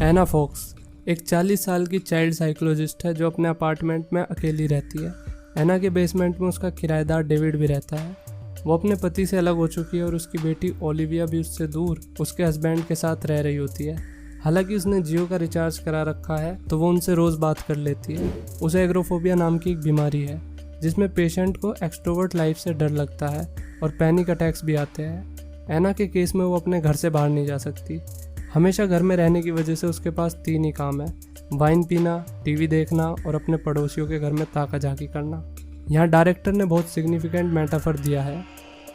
एना fox एक 40 साल की चाइल्ड साइकोलॉजिस्ट है जो अपने अपार्टमेंट में अकेली रहती है। एना के बेसमेंट में उसका किराएदार डेविड भी रहता है। वो अपने पति से अलग हो चुकी है और उसकी बेटी ओलिविया भी उससे दूर उसके हस्बैंड के साथ रह रही होती है। हालांकि उसने जियो का रिचार्ज करा रखा है तो वो उनसे रोज़ बात कर लेती है। उसे एग्रोफोबिया नाम की एक बीमारी है जिसमें पेशेंट को एक्सट्रोवर्ट लाइफ से डर लगता है और पैनिक अटैक्स भी आते हैं। एना के केस में वो अपने घर से बाहर नहीं जा सकती। हमेशा घर में रहने की वजह से उसके पास 3 ही काम है: वाइन पीना, टीवी देखना और अपने पड़ोसियों के घर में ताका झाकी करना। यहाँ डायरेक्टर ने बहुत सिग्निफिकेंट मेटाफर दिया है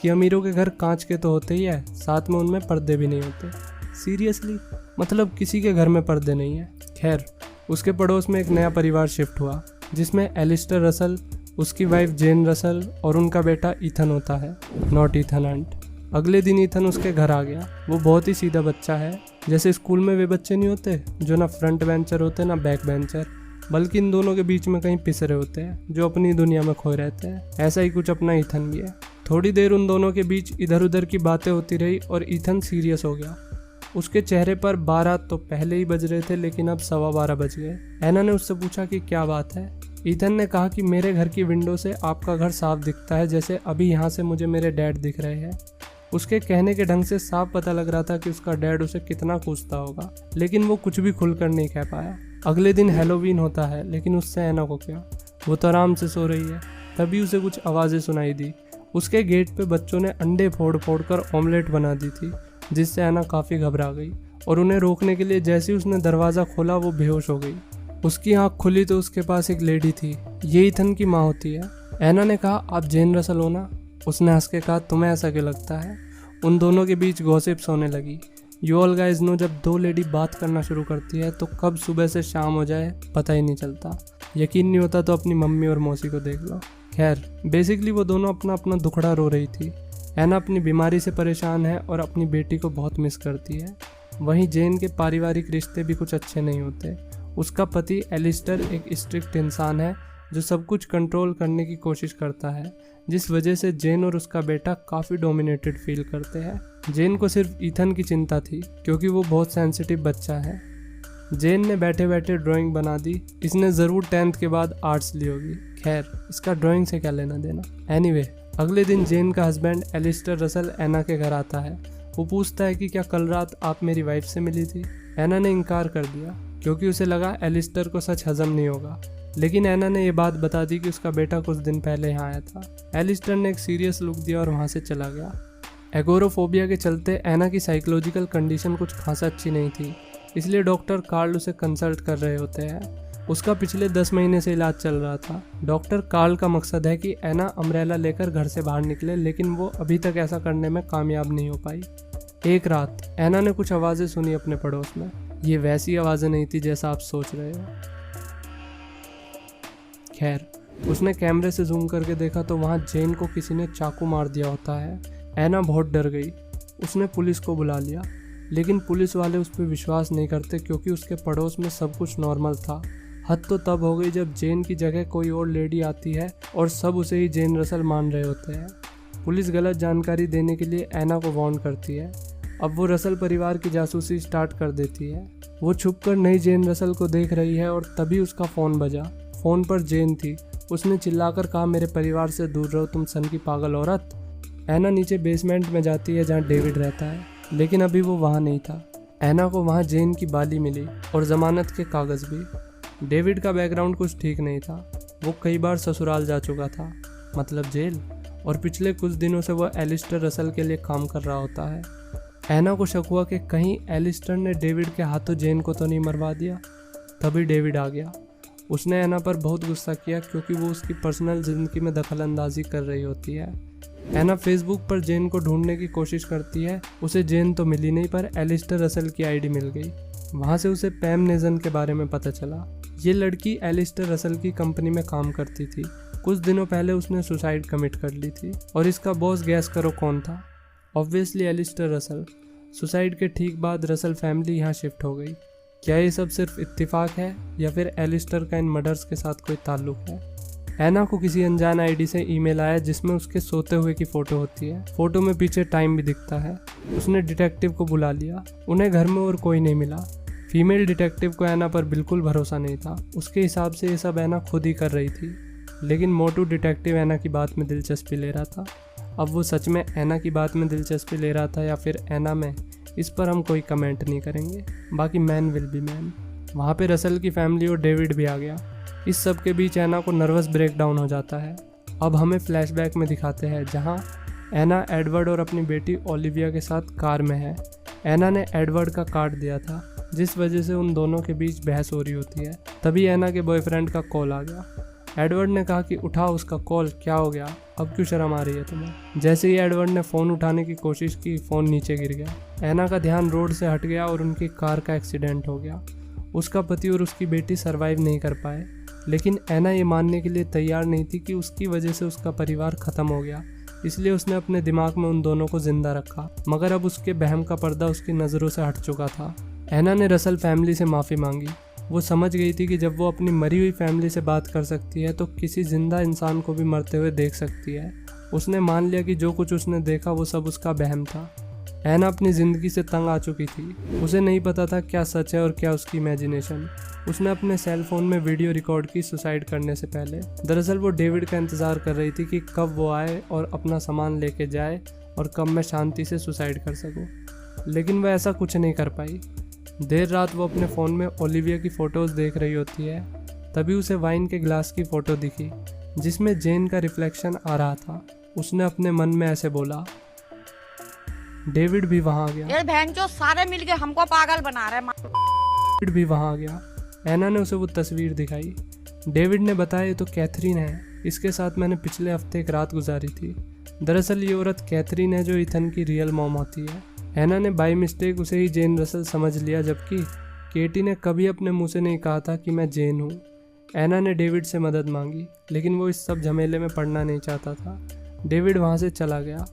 कि अमीरों के घर कांच के तो होते ही है, साथ में उनमें पर्दे भी नहीं होते। सीरियसली, मतलब किसी के घर में पर्दे नहीं है। खैर, उसके पड़ोस में एक नया परिवार शिफ्ट हुआ जिसमें एलिस्टर रसल, उसकी वाइफ जेन रसल और उनका बेटा ईथन होता है, नॉट ईथन हंट। अगले दिन ईथन उसके घर आ गया। वो बहुत ही सीधा बच्चा है। जैसे स्कूल में वे बच्चे नहीं होते जो ना फ्रंट बेंचर होते ना बैक बेंचर, बल्कि इन दोनों के बीच में कहीं पिसरे होते हैं जो अपनी दुनिया में खोए रहते हैं। ऐसा ही कुछ अपना ईथन भी है। थोड़ी देर उन दोनों के बीच इधर उधर की बातें होती रही और ईथन सीरियस हो गया। उसके चेहरे पर 12 तो पहले ही बज रहे थे, लेकिन अब 12:15 बज गए। एना ने उससे पूछा कि क्या बात है। ईथन ने कहा कि मेरे घर की विंडो से आपका घर साफ दिखता है, जैसे अभी यहाँ से मुझे मेरे डैड दिख रहे हैं। उसके कहने के ढंग से साफ पता लग रहा था कि उसका डैड उसे कितना कोसता होगा, लेकिन वो कुछ भी खुलकर नहीं कह पाया। अगले दिन हैलोवीन होता है, लेकिन उससे एना को क्या, वो तो आराम से सो रही है। तभी उसे कुछ आवाज़ें सुनाई दी। उसके गेट पे बच्चों ने अंडे फोड़ फोड़ कर ऑमलेट बना दी थी, जिससे एना काफ़ी घबरा गई और उन्हें रोकने के लिए जैसे ही उसने दरवाज़ा खोला वो बेहोश हो गई। उसकी आँख खुली तो उसके पास एक लेडी थी। ये ईथन की माँ होती है। एना ने कहा, आप जेन रसल हो ना? उसने हंस के कहा, तुम्हें ऐसा क्यों लगता है? उन दोनों के बीच गॉसिप्स होने लगी। यू ऑल गाइज नो, जब 2 लेडी बात करना शुरू करती है तो कब सुबह से शाम हो जाए पता ही नहीं चलता। यकीन नहीं होता तो अपनी मम्मी और मौसी को देख लो। खैर, बेसिकली वो दोनों अपना अपना दुखड़ा रो रही थी। एना अपनी बीमारी से परेशान है और अपनी बेटी को बहुत मिस करती है। वहीं जेन के पारिवारिक रिश्ते भी कुछ अच्छे नहीं होते। उसका पति एलिस्टर एक स्ट्रिक्ट इंसान है जो सब कुछ कंट्रोल करने की कोशिश करता है, जिस वजह से जेन और उसका बेटा काफ़ी डोमिनेटेड फील करते हैं। जेन को सिर्फ ईथन की चिंता थी क्योंकि वो बहुत सेंसिटिव बच्चा है। जेन ने बैठे बैठे ड्राइंग बना दी। इसने ज़रूर 10th के बाद आर्ट्स ली होगी। खैर, इसका ड्राइंग से क्या लेना देना। एनीवे, अगले दिन जेन का हस्बैंड एलिस्टर रसल एना के घर आता है। वो पूछता है कि क्या कल रात आप मेरी वाइफ से मिली थी? एना ने इनकार कर दिया क्योंकि उसे लगा एलिस्टर को सच हजम नहीं होगा। लेकिन एना ने ये बात बता दी कि उसका बेटा कुछ दिन पहले यहाँ आया था। एलिस्टर ने एक सीरियस लुक दिया और वहाँ से चला गया। एगोरोफोबिया के चलते एना की साइकोलॉजिकल कंडीशन कुछ खासा अच्छी नहीं थी, इसलिए डॉक्टर कार्ल उसे कंसल्ट कर रहे होते हैं। उसका पिछले 10 महीने से इलाज चल रहा था। डॉक्टर कार्ल का मकसद है कि एना अम्ब्रेला लेकर घर से बाहर निकले, लेकिन वो अभी तक ऐसा करने में कामयाब नहीं हो पाई। एक रात एना ने कुछ आवाज़ें सुनी अपने पड़ोस में। ये वैसी आवाज़ें नहीं थी जैसा आप सोच रहे हो। खैर, उसने कैमरे से जूम करके देखा तो वहाँ जेन को किसी ने चाकू मार दिया होता है। एना बहुत डर गई। उसने पुलिस को बुला लिया, लेकिन पुलिस वाले उस पर विश्वास नहीं करते क्योंकि उसके पड़ोस में सब कुछ नॉर्मल था। हद तो तब हो गई जब जेन की जगह कोई और लेडी आती है और सब उसे ही जेन रसल मान रहे होते हैं। पुलिस गलत जानकारी देने के लिए एना को वार्न करती है। अब वो रसल परिवार की जासूसी स्टार्ट कर देती है। वो छुपकर नई जेन रसल को देख रही है और तभी उसका फ़ोन बजा। फ़ोन पर जेन थी। उसने चिल्लाकर कहा, मेरे परिवार से दूर रहो तुम सन की पागल औरत। एना नीचे बेसमेंट में जाती है जहाँ डेविड रहता है, लेकिन अभी वो वहाँ नहीं था। एना को वहाँ जेन की बाली मिली और ज़मानत के कागज़ भी। डेविड का बैकग्राउंड कुछ ठीक नहीं था। वो कई बार ससुराल जा चुका था, मतलब जेल, और पिछले कुछ दिनों से वो एलिस्टर रसल के लिए काम कर रहा होता है। एना को शक हुआ कि कहीं एलिस्टर ने डेविड के हाथों जेन को तो नहीं मरवा दिया। तभी डेविड आ गया। उसने एना पर बहुत गुस्सा किया क्योंकि वो उसकी पर्सनल ज़िंदगी में दखल अंदाजी कर रही होती है। एना फेसबुक पर जेन को ढूंढने की कोशिश करती है। उसे जेन तो मिली नहीं, पर एलिस्टर रसल की आईडी मिल गई। वहाँ से उसे पैम नेजन के बारे में पता चला। ये लड़की एलिस्टर रसल की कंपनी में काम करती थी। कुछ दिनों पहले उसने सुसाइड कमिट कर ली थी और इसका बॉस गैस करो कौन था? Obviously Alastair Russell. सुसाइड के ठीक बाद रसल फैमिली यहाँ शिफ्ट हो गई। क्या ये सब सिर्फ इत्तेफाक है या फिर एलिस्टर का इन मर्डर्स के साथ कोई ताल्लुक है? एना को किसी अनजान आईडी से ईमेल आया जिसमें उसके सोते हुए की फ़ोटो होती है। फ़ोटो में पीछे टाइम भी दिखता है। उसने डिटेक्टिव को बुला लिया। उन्हें घर में और कोई नहीं मिला। फीमेल डिटेक्टिव को ऐना पर बिल्कुल भरोसा नहीं था। उसके हिसाब से ये सब ऐना खुद ही कर रही थी, लेकिन मोटू डिटेक्टिव ऐना की बात में दिलचस्पी ले रहा था। अब वो सच में ऐना की बात में दिलचस्पी ले रहा था या फिर ऐना में, इस पर हम कोई कमेंट नहीं करेंगे। बाकी मैन विल बी मैन। वहाँ पे रसल की फैमिली और डेविड भी आ गया। इस सब के बीच ऐना को नर्वस ब्रेकडाउन हो जाता है। अब हमें फ्लैशबैक में दिखाते हैं जहाँ ऐना एडवर्ड और अपनी बेटी ओलिविया के साथ कार में है। ऐना ने एडवर्ड का काट दिया था, जिस वजह से उन दोनों के बीच बहस हो रही होती है। तभी ऐना के बॉयफ्रेंड का कॉल आ गया। एडवर्ड ने कहा कि उठाओ उसका कॉल, क्या हो गया, अब क्यों शर्म आ रही है तुम्हें। जैसे ही एडवर्ड ने फ़ोन उठाने की कोशिश की, फ़ोन नीचे गिर गया। ऐना का ध्यान रोड से हट गया और उनकी कार का एक्सीडेंट हो गया। उसका पति और उसकी बेटी सरवाइव नहीं कर पाए, लेकिन ऐना ये मानने के लिए तैयार नहीं थी कि उसकी वजह से उसका परिवार ख़त्म हो गया। इसलिए उसने अपने दिमाग में उन दोनों को जिंदा रखा, मगर अब उसके बहम का पर्दा उसकी नज़रों से हट चुका था। ऐना ने रसल फैमिली से माफ़ी मांगी। वो समझ गई थी कि जब वो अपनी मरी हुई फैमिली से बात कर सकती है तो किसी जिंदा इंसान को भी मरते हुए देख सकती है। उसने मान लिया कि जो कुछ उसने देखा वो सब उसका बहम था। ऐना अपनी ज़िंदगी से तंग आ चुकी थी। उसे नहीं पता था क्या सच है और क्या उसकी इमेजिनेशन। उसने अपने सेल फोन में वीडियो रिकॉर्ड की सुसाइड करने से पहले। दरअसल वो डेविड का इंतज़ार कर रही थी कि कब वो आए और अपना सामान लेके जाए और कब मैं शांति से सुसाइड कर सकूं, लेकिन वह ऐसा कुछ नहीं कर पाई। देर रात वो अपने फ़ोन में ओलिविया की फ़ोटोज़ देख रही होती है। तभी उसे वाइन के ग्लास की फ़ोटो दिखी जिसमें जेन का रिफ्लेक्शन आ रहा था। उसने अपने मन में ऐसे बोला। डेविड भी वहाँ आ गया। ये बहन जो सारे मिलके हमको पागल बना रहे। डेविड भी वहाँ आ गया। ऐना ने उसे वो तस्वीर दिखाई। डेविड ने बताया ये तो कैथरीन है, इसके साथ मैंने पिछले हफ्ते एक रात गुजारी थी। दरअसल ये औरत कैथरीन है जो इथन की रियल मॉम होती है। ऐना ने बाई मिस्टेक उसे ही जेन रसल समझ लिया, जबकि केटी ने कभी अपने मुंह से नहीं कहा था कि मैं जेन हूँ। ऐना ने डेविड से मदद मांगी, लेकिन वो इस सब झमेले में पड़ना नहीं चाहता था। डेविड वहाँ से चला गया।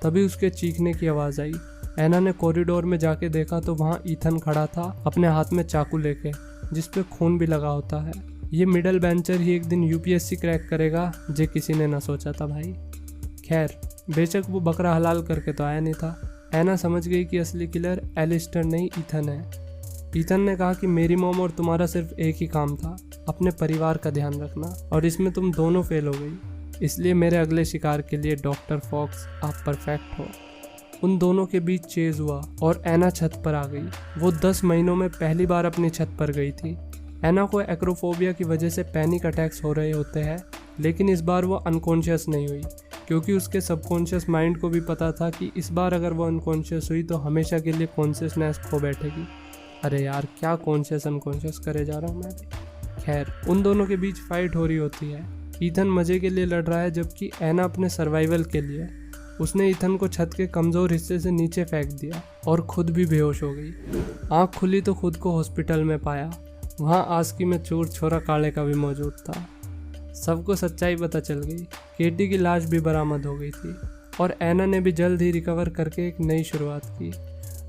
तभी उसके चीखने की आवाज़ आई। ऐना ने कॉरिडोर में जाके देखा तो वहाँ ईथन खड़ा था अपने हाथ में चाकू लेके, जिस पे खून भी लगा होता है। ये मिडल बेंचर ही एक दिन यूपीएससी क्रैक करेगा, जे किसी ने ना सोचा था भाई। खैर, बेशक वो बकरा हलाल करके तो आया नहीं था। ऐना समझ गई कि असली किलर एलिस्टर नहीं ईथन है। ईथन ने कहा कि मेरी मॉम और तुम्हारा सिर्फ एक ही काम था, अपने परिवार का ध्यान रखना, और इसमें तुम दोनों फेल हो गई। इसलिए मेरे अगले शिकार के लिए डॉक्टर फॉक्स आप परफेक्ट हो। उन दोनों के बीच चेज हुआ और ऐना छत पर आ गई। वो 10 महीनों में पहली बार अपनी छत पर गई थी। ऐना को एक्रोफोबिया की वजह से पैनिक अटैक्स हो रहे होते हैं, लेकिन इस बार वो अनकॉन्शियस नहीं हुई, क्योंकि उसके सबकॉन्शियस माइंड को भी पता था कि इस बार अगर वो अनकॉन्शियस हुई तो हमेशा के लिए कॉन्शियसनेस खो बैठेगी। अरे यार, क्या कॉन्शियस अनकॉन्शियस करे जा रहा हूँ मैं भी। खैर, उन दोनों के बीच फाइट हो रही होती है। ईथन मज़े के लिए लड़ रहा है, जबकि ऐना अपने सर्वाइवल के लिए। उसने ईथन को छत के कमज़ोर हिस्से से नीचे फेंक दिया और खुद भी बेहोश हो गई। आँख खुली तो खुद को हॉस्पिटल में पाया। वहाँ आस्की में चोर छोरा काले का भी मौजूद था। सबको सच्चाई पता चल गई। केटी की लाश भी बरामद हो गई थी और ऐना ने भी जल्द ही रिकवर करके एक नई शुरुआत की।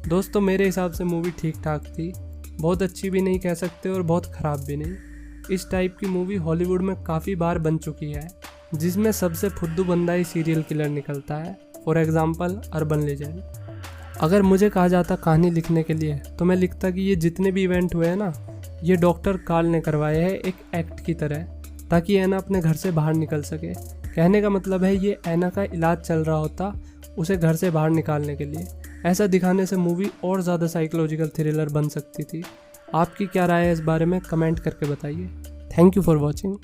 दोस्तों, मेरे हिसाब से मूवी ठीक ठाक थी। बहुत अच्छी भी नहीं कह सकते और बहुत ख़राब भी नहीं। इस टाइप की मूवी हॉलीवुड में काफ़ी बार बन चुकी है, जिसमें सबसे फुद्दू बंदा ही सीरियल किलर निकलता है। For example urban legend. अगर मुझे कहा जाता कहानी लिखने के लिए, तो मैं लिखता कि ये जितने भी इवेंट हुए हैं ना, ये डॉक्टर कार्ल ने करवाए हैं एक एक्ट की तरह, ताकि ऐना अपने घर से बाहर निकल सके। कहने का मतलब है ये ऐना का इलाज चल रहा होता उसे घर से बाहर निकालने के लिए। ऐसा दिखाने से मूवी और ज़्यादा साइकोलॉजिकल थ्रिलर बन सकती थी। आपकी क्या राय है इस बारे में, कमेंट करके बताइए। Thank you for watching.